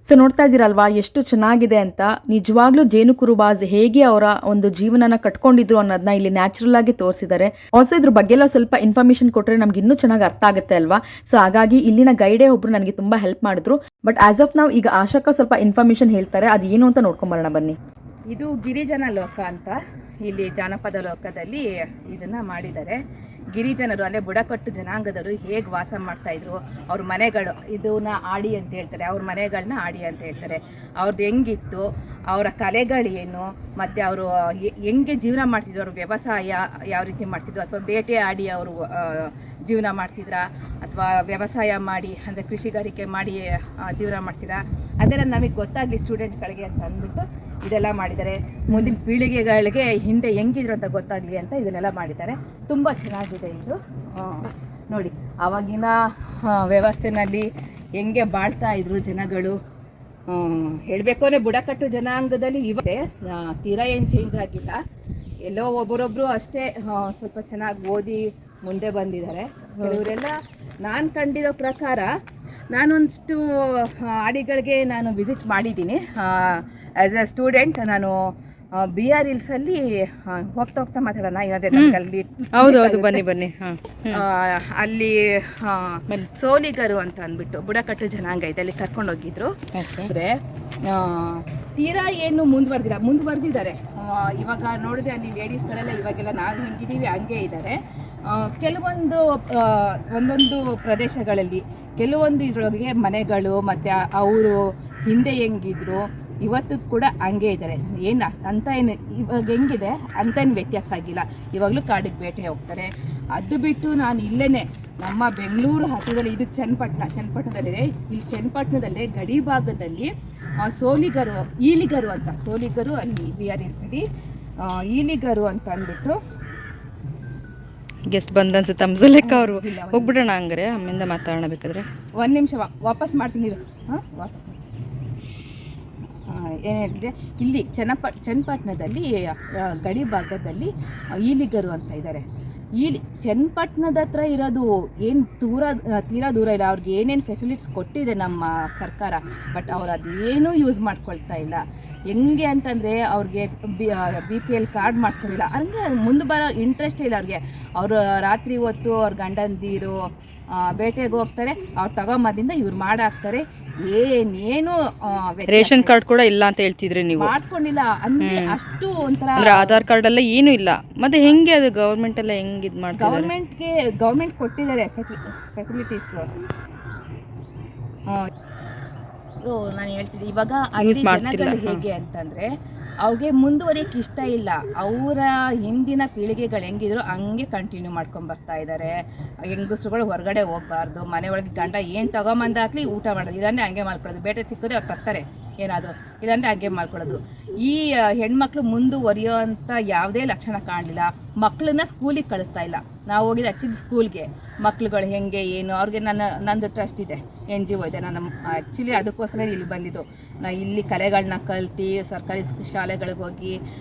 ಸೊ ನೋಡ್ತಾ ಇದ್ದೀರಲ್ವಾ ಎಷ್ಟು ಚೆನ್ನಾಗಿದೆ ಅಂತ. ನಿಜವಾಗ್ಲೂ ಜೇನು ಕುರುಬಾಸ್ ಹೇಗೆ ಅವರ ಒಂದು ಜೀವನನ ಕಟ್ಕೊಂಡಿದ್ರು ಅನ್ನೋದನ್ನ ಇಲ್ಲಿ ನ್ಯಾಚುರಲ್ ಆಗಿ ತೋರಿಸಿದ್ದಾರೆ. ಆಲ್ಸೋ ಇದ್ರ ಬಗ್ಗೆ ಎಲ್ಲ ಸ್ವಲ್ಪ ಇನ್ಫಾರ್ಮೇಶನ್ ಕೊಟ್ಟರೆ ನಮ್ಗೆ ಇನ್ನೂ ಚೆನ್ನಾಗಿ ಅರ್ಥ ಆಗುತ್ತೆ ಅಲ್ವಾ. ಸೊ ಹಾಗಾಗಿ ಇಲ್ಲಿನ ಗೈಡೇ ಒಬ್ರು ನನಗೆ ತುಂಬಾ ಹೆಲ್ಪ್ ಮಾಡಿದ್ರು. ಬಟ್ ಆಸ್ ಆಫ್ ನಾವು ಈಗ ಆಶಾಕ ಸ್ವಲ್ಪ ಇನ್ಫಾರ್ಮೇಶನ್ ಹೇಳ್ತಾರೆ, ಅದು ಏನು ಅಂತ ನೋಡ್ಕೊಂಬರೋಣ ಬನ್ನಿ. ಇದು ಗಿರಿಜನ ಲೋಕ ಅಂತ. ಇಲ್ಲಿ ಜಾನಪದ ಲೋಕದಲ್ಲಿ ಇದನ್ನ ಮಾಡಿದ್ದಾರೆ. ಗಿರಿಜನರು ಅಲ್ಲೇ ಬುಡಕಟ್ಟು ಜನಾಂಗದವರು ಹೇಗೆ ವಾಸ ಮಾಡ್ತಾ ಇದ್ರು, ಅವ್ರ ಮನೆಗಳು ಇದನ್ನ ಆಡಿ ಅಂತ ಹೇಳ್ತಾರೆ, ಅವ್ರ ಮನೆಗಳನ್ನ ಆಡಿ ಅಂತ ಹೇಳ್ತಾರೆ. ಅವ್ರದ್ದು ಹೆಂಗಿತ್ತು, ಅವರ ಕಲೆಗಳೇನು, ಮತ್ತು ಅವರು ಹೆಂಗೆ ಜೀವನ ಮಾಡ್ತಿದ್ರು, ಅವ್ರ ವ್ಯವಸಾಯ ಯಾವ ರೀತಿ ಮಾಡ್ತಿದ್ರು, ಅಥವಾ ಬೇಟೆ ಆಡಿ ಅವರು ಜೀವನ ಮಾಡ್ತಿದ್ರಾ, ಅಥವಾ ವ್ಯವಸಾಯ ಮಾಡಿ ಅಂದರೆ ಕೃಷಿಗಾರಿಕೆ ಮಾಡಿ ಜೀವನ ಮಾಡ್ತಿದ್ರಾ, ಅದೆಲ್ಲ ನಮಗೆ ಗೊತ್ತಾಗಲಿ ಸ್ಟೂಡೆಂಟ್ಗಳಿಗೆ ಅಂತ ಅಂದ್ಬಿಟ್ಟು ಇದೆಲ್ಲ ಮಾಡಿದ್ದಾರೆ. ಮುಂದಿನ ಪೀಳಿಗೆಗಳಿಗೆ ಹಿಂದೆ ಹೆಂಗಿದ್ರು ಅಂತ ಗೊತ್ತಾಗಲಿ ಅಂತ ಇದನ್ನೆಲ್ಲ ಮಾಡಿದ್ದಾರೆ. ತುಂಬ ಚೆನ್ನಾಗಿದೆ ಇದು. ನೋಡಿ ಆವಾಗಿನ ವ್ಯವಸ್ಥೆನಲ್ಲಿ ಹೆಂಗೆ ಬಾಳ್ತಾ ಇದ್ರು ಜನಗಳು. ಹೇಳಬೇಕು ಅಂದರೆ ಬುಡಕಟ್ಟು ಜನಾಂಗದಲ್ಲಿ ಇವತ್ತೇ ತೀರಾ ಏನು ಚೇಂಜ್ ಆಗಿಲ್ಲ. ಎಲ್ಲೋ ಒಬ್ಬರೊಬ್ಬರು ಅಷ್ಟೇ ಸ್ವಲ್ಪ ಚೆನ್ನಾಗಿ ಓದಿ ಮುಂದೆ ಬಂದಿದ್ದಾರೆ. ಕೆಲವರೆಲ್ಲ ನಾನು ಕಂಡಿರೋ ಪ್ರಕಾರ ನಾನೊಂದಷ್ಟು ಆಡಿಗಳಿಗೆ ನಾನು ವಿಸಿಟ್ ಮಾಡಿದ್ದೀನಿ ಆ್ಯಸ್ ಎ ಸ್ಟೂಡೆಂಟ್. ನಾನು BR ಹಿಲ್ಸಲ್ಲಿ ಹೋಗ್ತಾ ಮಾತಾಡೋಣ. ಅಲ್ಲಿ ಹೌದು ಬನ್ನಿ ಬನ್ನಿ. ಅಲ್ಲಿ ಸೋಲಿಗರು ಅಂತ ಅಂದ್ಬಿಟ್ಟು ಬುಡಕಟ್ಟು ಜನಾಂಗ ಇದೆ, ಅಲ್ಲಿ ಕರ್ಕೊಂಡು ಹೋಗಿದ್ರು. ಅಂದರೆ ತೀರಾ ಏನು ಮುಂದುವರೆದಿದ್ದಾರೆ. ಇವಾಗ ನೋಡಿದ್ರೆ ಅಲ್ಲಿ ಲೇಡೀಸ್ಗಳೆಲ್ಲ ಇವಾಗೆಲ್ಲ ನಾವು ಹೆಂಗಿದ್ದೀವಿ ಹಂಗೆ ಇದ್ದಾರೆ. ಕೆಲವೊಂದು ಒಂದೊಂದು ಪ್ರದೇಶಗಳಲ್ಲಿ ಕೆಲವೊಂದು ಇದ್ರೊಳಗೆ ಮನೆಗಳು ಮತ್ತು ಅವರು ಹಿಂದೆ ಹೆಂಗಿದ್ರು ಇವತ್ತು ಕೂಡ ಹಂಗೆ ಇದ್ದಾರೆ. ಏನು ಅಂತ ಏನು ಇವಾಗ ಹೆಂಗಿದೆ ಅಂತ ಏನು ವ್ಯತ್ಯಾಸ ಆಗಿಲ್ಲ. ಇವಾಗಲೂ ಕಾಡಿಗೆ ಬೇಟೆ ಹೋಗ್ತಾರೆ. ಅದು ಬಿಟ್ಟು ನಾನು ಇಲ್ಲೇ ನಮ್ಮ ಬೆಂಗಳೂರು ಹತ್ತಿರದಲ್ಲಿ ಇದು ಚನ್ನಪಟ್ಟಣದಲ್ಲಿದೆ. ಇಲ್ಲಿ ಚನ್ನಪಟ್ಟಣದಲ್ಲೇ ಗಡಿ ಭಾಗದಲ್ಲಿ ಈಲಿಗರು ಅಂತ ಸೋಲಿಗರು ಅಲ್ಲಿ BR ಹಿಲ್ಸಲ್ಲಿ ಈಲಿಗರು ಅಂತ ಅಂದ್ಬಿಟ್ಟು ಗೆಸ್ಟ್ ಬಂದ ಅನ್ಸುತ್ತೆ ಅಮ್ಸಲೆಕ್ಕ ಅವರು. ಹೋಗ್ಬಿಡೋಣ ಹಂಗಾರೆ, ಆಮೇಲೆ ಮಾತಾಡೋಣ ಬೇಕಾದ್ರೆ. ಒಂದು ನಿಮಿಷ ವಾಪಸ್ ಮಾಡ್ತೀನಿ. ವಾಪಸ್ ಏನು ಹೇಳಿದ್ರೆ ಇಲ್ಲಿ ಚನ್ನಪಟ್ಟಣದಲ್ಲಿ ಗಡಿ ಭಾಗದಲ್ಲಿ ಈಲಿಗರು ಅಂತ ಇದ್ದಾರೆ. ಚನ್ನಪಟ್ಟಣದ ಹತ್ರ ಇರೋದು ಏನು ತೀರಾ ದೂರ ಇಲ್ಲ. ಅವ್ರಿಗೆ ಏನೇನು ಫೆಸಿಲಿಟೀಸ್ ಕೊಟ್ಟಿದೆ ನಮ್ಮ ಸರ್ಕಾರ, ಬಟ್ ಅವ್ರು ಅದೇನೂ ಯೂಸ್ ಮಾಡ್ಕೊಳ್ತಾ ಇಲ್ಲ. ಹೆಂಗೆ ಅಂತಂದರೆ ಅವ್ರಿಗೆ BPL ಕಾರ್ಡ್ ಮಾಡಿಸ್ಕೊಂಡಿಲ್ಲ. ಹಂಗೆ ಮುಂದೆ ಬರೋ ಇಂಟ್ರೆಸ್ಟ್ ಇಲ್ಲ ಅವ್ರಿಗೆ. ಅವರು ರಾತ್ರಿ ಹೊತ್ತು ಅವ್ರ ಗಂಡಂದಿರು ಬೇಟೆಗೆ ಹೋಗ್ತಾರೆ, ಅವ್ರು ತಗೊಂಬದಿಂದ ಇವ್ರು ಮಾಡಾಕ್ತಾರೆ. ಏನೇನು ರೇಷನ್ ಕಾರ್ಡ್ ಕೂಡ ಇಲ್ಲ ಅಂತ ಹೇಳ್ತಿದ್ರಿ ನೀವು. ಮಾಡಿಸ್ಕೊಂಡಿಲ್ಲ ಅಂದ್ರೆ ಅಷ್ಟು ಒಂಥರ ಆಧಾರ್ ಕಾರ್ಡ್ ಎಲ್ಲ ಏನೂ ಇಲ್ಲ. ಮತ್ತೆ ಹೆಂಗೆ ಅದು ಗೌರ್ಮೆಂಟ್ ಎಲ್ಲ ಹೆಂಗೆ ಇದು ಮಾಡ್ತಾರೆ? ಗೌರ್ಮೆಂಟ್ ಕೊಟ್ಟಿದ್ದಾರೆ ಫೆಸಿಲಿಟೀಸ್. ನಾನು ಹೇಳ್ತಿದ್ದೆ ಇವಾಗ ಅಲ್ಲಿ ಜನಗಳು ಹೇಗೆ ಅಂತಂದರೆ ಅವ್ರಿಗೆ ಮುಂದುವರಿಯೋಕ್ಕೆ ಇಷ್ಟ ಇಲ್ಲ. ಅವರ ಹಿಂದಿನ ಪೀಳಿಗೆಗಳು ಹೆಂಗಿದ್ರು ಹಂಗೆ ಕಂಟಿನ್ಯೂ ಮಾಡ್ಕೊಂಡು ಬರ್ತಾ ಇದ್ದಾರೆ. ಹೆಂಗಸ್ರುಗಳು ಹೊರಗಡೆ ಹೋಗಬಾರ್ದು, ಮನೆ ಒಳಗೆ ಗಂಡ ಏನು ತಗೊಂಬಂದಾಕ್ಲಿ ಊಟ ಮಾಡೋದು, ಇದಂದರೆ ಹಂಗೆ ಮಾಡ್ಕೊಳ್ಳೋದು. ಬೇಟೆ ಸಿಕ್ಕಿದ್ರೆ ಅವ್ರು ತರ್ತಾರೆ ಏನಾದರೂ, ಇದಂದರೆ ಹಂಗೆ ಮಾಡ್ಕೊಳ್ಳೋದು. ಈ ಹೆಣ್ಮಕ್ಳು ಮುಂದುವರಿಯೋ ಅಂಥ ಯಾವುದೇ ಲಕ್ಷಣ ಕಾಣಲಿಲ್ಲ. ಮಕ್ಕಳನ್ನ ಸ್ಕೂಲಿಗೆ ಕಳಿಸ್ತಾ ಇಲ್ಲ. ನಾವು ಹೋಗಿದ್ದು ಆ್ಯಕ್ಚುಲಿ ಸ್ಕೂಲ್ಗೆ ಮಕ್ಳುಗಳು ಹೆಂಗೆ ಏನು ಅವ್ರಿಗೆ ನಂದು ಟ್ರಸ್ಟ್ ಇದೆ, NGO ಇದೆ. ನಾನು ಆ್ಯಕ್ಚುಲಿ ಅದಕ್ಕೋಸ್ಕರ ಇಲ್ಲಿ ಬಂದಿದ್ದು. ನಾನು ಇಲ್ಲಿ ಕಲೆಗಳನ್ನ ಕಲ್ತು ಸರ್ಕಾರಿ ಶಾಲೆಗಳಿಗೆ ಹೋಗಿ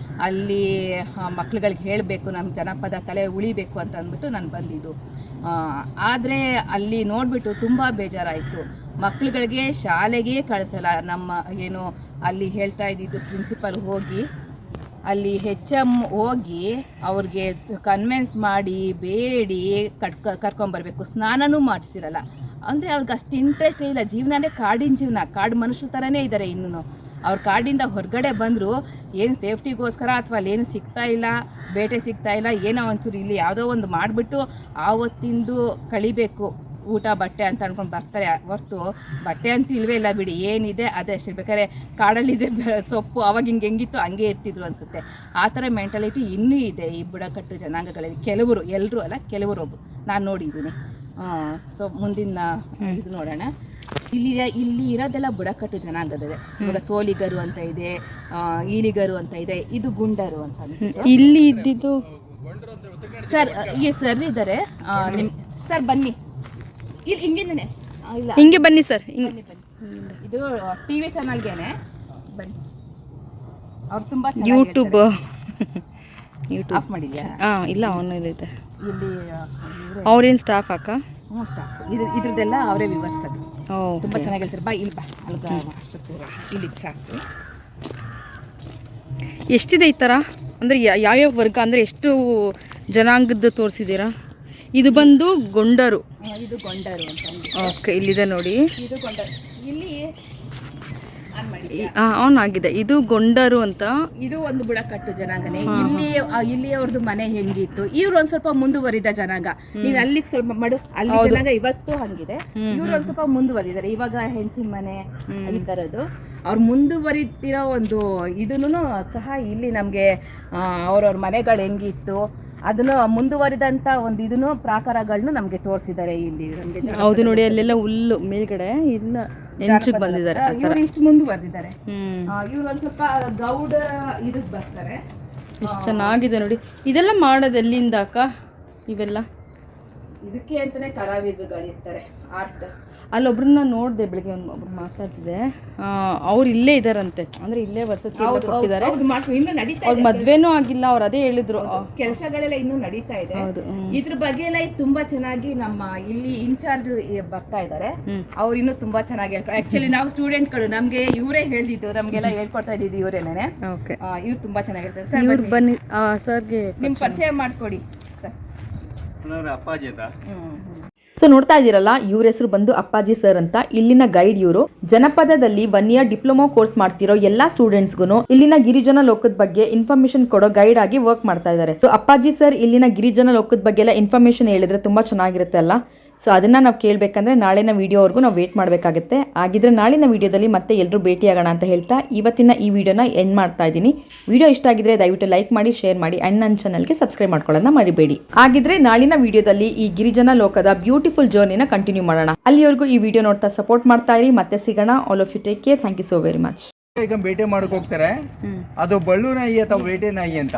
ಅಲ್ಲಿ ಮಕ್ಳುಗಳಿಗೆ ಹೇಳಬೇಕು, ನಮ್ಮ ಜನಪದ ಕಲೆ ಉಳಿಬೇಕು ಅಂತ ಅಂದ್ಬಿಟ್ಟು ನಾನು ಬಂದಿದ್ದು. ಆದರೆ ಅಲ್ಲಿ ನೋಡಿಬಿಟ್ಟು ತುಂಬ ಬೇಜಾರಾಯಿತು. ಮಕ್ಳುಗಳಿಗೆ ಶಾಲೆಗೆ ಕಳಿಸಲ್ಲ. ನಮ್ಮ ಏನು ಅಲ್ಲಿ ಹೇಳ್ತಾ ಇದ್ದಿದ್ದು ಪ್ರಿನ್ಸಿಪಲ್ ಹೋಗಿ ಅಲ್ಲಿ HM ಹೋಗಿ ಅವ್ರಿಗೆ ಕನ್ವಿನ್ಸ್ ಮಾಡಿ ಬೇಡಿ ಕರ್ಕೊಂಬರ್ಬೇಕು. ಸ್ನಾನನೂ ಮಾಡಿಸಿರಲ್ಲ. ಅಂದರೆ ಅವ್ರಿಗೆ ಅಷ್ಟು ಇಂಟ್ರೆಸ್ಟೇ ಇಲ್ಲ. ಜೀವನನೇ ಕಾಡಿನ ಜೀವನ, ಕಾಡು ಮನುಷ್ಯರ ಥರನೇ ಇದ್ದಾರೆ. ಇನ್ನೂ ಅವ್ರು ಕಾಡಿಂದ ಹೊರಗಡೆ ಬಂದರು ಏನು ಸೇಫ್ಟಿಗೋಸ್ಕರ ಅಥವಾ ಅಲ್ಲೇನು ಸಿಗ್ತಾ ಇಲ್ಲ, ಬೇಟೆ ಸಿಗ್ತಾ ಇಲ್ಲ, ಏನೋ ಒಂಚೂರು ಇಲ್ಲಿ ಯಾವುದೋ ಒಂದು ಮಾಡಿಬಿಟ್ಟು ಆವತ್ತಿಂದು ಕಳಿಬೇಕು. ಊಟ ಬಟ್ಟೆ ಅಂತ ಅನ್ಕೊಂಡು ಬರ್ತಾರೆ ಹೊರ್ತು ಬಟ್ಟೆ ಅಂತ ಇಲ್ವೇ ಇಲ್ಲ ಬಿಡಿ, ಏನಿದೆ ಅದೇ ಅಷ್ಟೇ. ಬೇಕಾದ್ರೆ ಕಾಡಲ್ಲಿದೆ ಸೊಪ್ಪು ಅವಾಗ ಹೆಂಗಿತ್ತು ಹಂಗೆ ಇರ್ತಿದ್ರು ಅನಿಸುತ್ತೆ. ಆ ಥರ ಮೆಂಟಾಲಿಟಿ ಇನ್ನೂ ಇದೆ ಈ ಬುಡಕಟ್ಟು ಜನಾಂಗಗಳಲ್ಲಿ. ಕೆಲವರು, ಎಲ್ಲರೂ ಅಲ್ಲ, ಕೆಲವರೊಬ್ಬರು ನಾನು ನೋಡಿದ್ದೀನಿ. ಸೊ ಮುಂದಿನ ಇದು ನೋಡೋಣ. ಇಲ್ಲಿ ಇರೋದೆಲ್ಲ ಬುಡಕಟ್ಟು ಜನಾಂಗದಿದೆ. ಇವಾಗ ಸೋಲಿಗರು ಅಂತ ಇದೆ, ಈಲಿಗರು ಅಂತ ಇದೆ, ಇದು ಗುಂಡರು ಅಂತ. ಇಲ್ಲಿ ಇದ್ದಿದ್ದು ಸರ್ ಈ ಸರ್ ಇದ್ದಾರೆ, ನಿಮ್ಮ ಸರ್ ಬನ್ನಿ ಇಲ್ಲಿ ಹಿಂಗೇನೆ. ಇಲ್ಲ ಹಿಂಗೆ ಬನ್ನಿ ಸರ್. ಬನ್ನಿ ಇದು ಟಿ ವಿ ಚಾನಲ್ಗೇನೆ ಬನ್ನಿ. ಅವ್ರು ತುಂಬ ಯೂಟ್ಯೂಬ್ ಆಫ್ ಮಾಡಿದ್ಯಾ? ಇಲ್ಲ ಅವನು ಇದೆ. ಇಲ್ಲಿ ಅವ್ರೇನು ಸ್ಟಾಫ್ ಅಕ್ಕ? ಹ್ಞೂ ಸ್ಟಾಫ್. ಇದ್ರದ್ದೆಲ್ಲ ಅವರೇ ವಿವರಿಸೋದು. ತುಂಬ ಚೆನ್ನಾಗಿ ಹೇಳ್ತಾರೆ. ಬಾ ಇಲ್ಲಿ ಬಾ, ಅಲ್ಗ ಅಷ್ಟೊತ್ತು ಇಲ್ಲಿ ಸಾಕು. ಎಷ್ಟಿದೆ ಈ ಥರ ಅಂದರೆ ಯಾವ್ಯಾವ ವರ್ಗ ಅಂದರೆ ಎಷ್ಟು ಜನಾಂಗದ್ದು ತೋರಿಸಿದ್ದೀರಾ? ಇದು ಬಂದು ಗೊಂಡರು. ಇದು ಗೊಂಡರು ಅಂತ. ಓಕೆ, ಇಲ್ಲಿದೆ ನೋಡಿ. ಇದು ಗೊಂಡರು. ಇಲ್ಲಿ ಆನ್ ಮಾಡಿ. ಆನ್ ಆಗಿದೆ. ಇದು ಗೊಂಡರು ಅಂತ. ಇದು ಒಂದು ಬುಡಕಟ್ಟು ಜನಾಂಗನೇ. ಇಲ್ಲಿಯವ್ರದ್ದು ಮನೆ ಹೆಂಗಿತ್ತು, ಇವ್ರು ಒಂದ್ ಸ್ವಲ್ಪ ಮುಂದುವರಿದ ಜನಾಂಗ. ನೀನ್ ಅಲ್ಲಿಗೆ ಸ್ವಲ್ಪ ಮಾಡು, ಅಲ್ಲಿ ಜನಾಂಗ ಇವತ್ತು ಹಂಗಿದೆ. ಇವ್ರು ಒಂದ್ ಸ್ವಲ್ಪ ಮುಂದುವರಿದಾರೆ. ಇವಾಗ ಹೆಂಚಿನ ಮನೆ ಈ ತರದ್ದು ಅವ್ರು ಮುಂದುವರಿತಿರೋ ಒಂದು ಇದನ್ನು ಸಹ ಇಲ್ಲಿ ನಮ್ಗೆ ಅವ್ರವ್ರ ಮನೆಗಳು ಹೆಂಗಿತ್ತು ಅದನ್ನು ಮುಂದುವರಿದಂತ ಒಂದು ಇದನ್ನು ಪ್ರಾಕಾರಗಳನ್ನು ನಮ್ಗೆ ತೋರಿಸಿದ್ದಾರೆ ಇಲ್ಲಿ ನಮ್ಗೆ. ಹೌದು ನೋಡಿ, ಅಲ್ಲೆಲ್ಲ ಹುಲ್ಲು ಮೇಲ್ಗಡೆ ಇಲ್ಲ ಹೆಂಚಿಗೆ ಬಂದಿದ್ದಾರೆ. ಇವ್ರು ಇಷ್ಟು ಮುಂದುವರೆದಿದ್ದಾರೆ. ಇವ್ರು ಒಂದ್ ಸ್ವಲ್ಪ ಗೌಡ ಇದಕ್ಕೆ ಬರ್ತಾರೆ. ಎಷ್ಟು ಚೆನ್ನಾಗಿದೆ ನೋಡಿ. ಇದೆಲ್ಲ ಮಾಡೋದು ಎಲ್ಲಿಂದ ಅಕ್ಕ ಇವೆಲ್ಲ? ಇದಕ್ಕೆ ಅಂತಾನೆ ಕಲಾವಿದರುಗಳಿರ್ತಾರೆ, ಆರ್ಟ್. ಅಲ್ಲೊಬ್ರನ್ನ ನೋಡಿದೆ ಬೆಳಿಗ್ಗೆ, ಒಬ್ರು ಮಾತಾಡ್ತಿದೆ. ಅವ್ರು ಇಲ್ಲೇ ಇದಾರಂತೆ, ಅಂದ್ರೆ ಇಲ್ಲೇ ವಸತಿ ಕೊಟ್ಟಿದ್ದಾರೆ. ಇನ್ನು ನಡೀತಾ ಅವ್ರ ಮದ್ವೆನೂ ಆಗಿಲ್ಲ, ಅವ್ರು ಅದೇ ಹೇಳಿದ್ರು. ಕೆಲಸಗಳೆಲ್ಲ ಇನ್ನೂ ನಡೀತಾ ಇದೆ. ಹೌದು. ಇದ್ರ ಬಗ್ಗೆ ಎಲ್ಲ ತುಂಬಾ ಚೆನ್ನಾಗಿ ನಮ್ಮ ಇಲ್ಲಿ ಇನ್ಚಾರ್ಜ್ ಬರ್ತಾ ಇದ್ದಾರೆ. ಅವ್ರು ಇನ್ನೂ ತುಂಬಾ ಚೆನ್ನಾಗಿ ಹೇಳ್ತಾರೆ. ಆಕ್ಚುಲಿ ನಾವು ಸ್ಟೂಡೆಂಟ್ಗಳು, ನಮ್ಗೆ ಇವರೇ ಹೇಳ್ತಿದ್ದು, ನಮ್ಗೆಲ್ಲ ಹೇಳ್ಕೊಡ್ತಾ ಇದ್ದಿದ್ದು ಇವರೇನೆ. ಓಕೆ, ಇವ್ರು ತುಂಬಾ ಚೆನ್ನಾಗಿ ಹೇಳ್ತಾರೆ. ಸರ್ ಇವ್ರು ಬನ್ನಿ, ಸರ್ಗೆ ನಿಮ್ ಪರಿಚಯ ಮಾಡ್ಕೊಡಿ ಸರ್. ಅಪ್ಪಾಜಿ ಅಂತ. ಸೊ ನೋಡ್ತಾ ಇದ್ದೀರಲ್ಲ, ಇವ್ರ ಹೆಸರು ಬಂದು ಅಪ್ಪಾಜಿ ಸರ್ ಅಂತ. ಇಲ್ಲಿನ ಗೈಡ್ ಇವರು. ಜನಪದದಲ್ಲಿ 1 ಇಯರ್ ಡಿಪ್ಲೊಮಾ ಕೋರ್ಸ್ ಮಾಡ್ತಿರೋ ಎಲ್ಲಾ ಸ್ಟೂಡೆಂಟ್ಸ್ಗೂ ಇಲ್ಲಿನ ಗಿರಿಜನ ಲೋಕದ ಬಗ್ಗೆ ಇನ್ಫಾರ್ಮೇಶನ್ ಕೊಡೋ ಗೈಡ್ ಆಗಿ ವರ್ಕ್ ಮಾಡ್ತಾ ಇದ್ದಾರೆ. ಸೊ ಅಪ್ಪಾಜಿ ಸರ್ ಇಲ್ಲಿನ ಗಿರಿಜನ ಲೋಕದ ಬಗ್ಗೆ ಎಲ್ಲ ಇನ್ಫಾರ್ಮೇಶನ್ ಹೇಳಿದ್ರೆ ತುಂಬಾ ಚೆನ್ನಾಗಿರುತ್ತೆ ಅಲ್ಲ. ಸೊ ಅದನ್ನ ನಾವು ಕೇಳಬೇಕಂದ್ರೆ ನಾಳಿನ ವಿಡಿಯೋವರೆಗೂ ನಾವು ವೇಟ್ ಮಾಡಬೇಕಾಗುತ್ತೆ. ಆಗಿದ್ರೆ ನಾಳಿನ ವಿಡಿಯೋದಲ್ಲಿ ಮತ್ತೆ ಎಲ್ಲರೂ ಭೇಟಿಯಾಗೋಣ ಅಂತ ಹೇಳ್ತಾ ಇವತ್ತಿನ ಈ ವಿಡಿಯೋನ ಎಂಡ್ ಮಾಡ್ತಾ ಇದ್ದೀನಿ. ವಿಡಿಯೋ ಇಷ್ಟ ಆಗಿದ್ರೆ ದಯವಿಟ್ಟು ಲೈಕ್ ಮಾಡಿ, ಶೇರ್ ಮಾಡಿ ಅಂಡ್ ನನ್ನ ಚಾನಲ್ಗೆ ಸಬ್ಸ್ಕ್ರೈಬ್ ಮಾಡ್ಕೊಳ್ಳೋದನ್ನ ಮರಿಬೇಡಿ. ಆಗಿದ್ರೆ ನಾಳಿನ ವಿಡಿಯೋದಲ್ಲಿ ಈ ಗಿರಿಜನ ಲೋಕದ ಬ್ಯೂಟಿಫುಲ್ ಜರ್ನಿನ ಕಂಟಿನ್ಯೂ ಮಾಡೋಣ. ಅಲ್ಲಿವರೆಗೂ ಈ ವಿಡಿಯೋ ನೋಡ್ತಾ ಸಪೋರ್ಟ್ ಮಾಡ್ತಾ ಇರಿ. ಮತ್ತೆ ಸಿಗೋಣ. All of you take care. Thank you so very much. ಈಗ ಬೇಟೆ ಮಾಡಕ್ ಹೋಗ್ತಾರೆ, ಅದು ಬಳ್ಳು ನಾಯಿ ಅಥವಾ ಬೇಟೆ ನಾಯಿ ಅಂತ.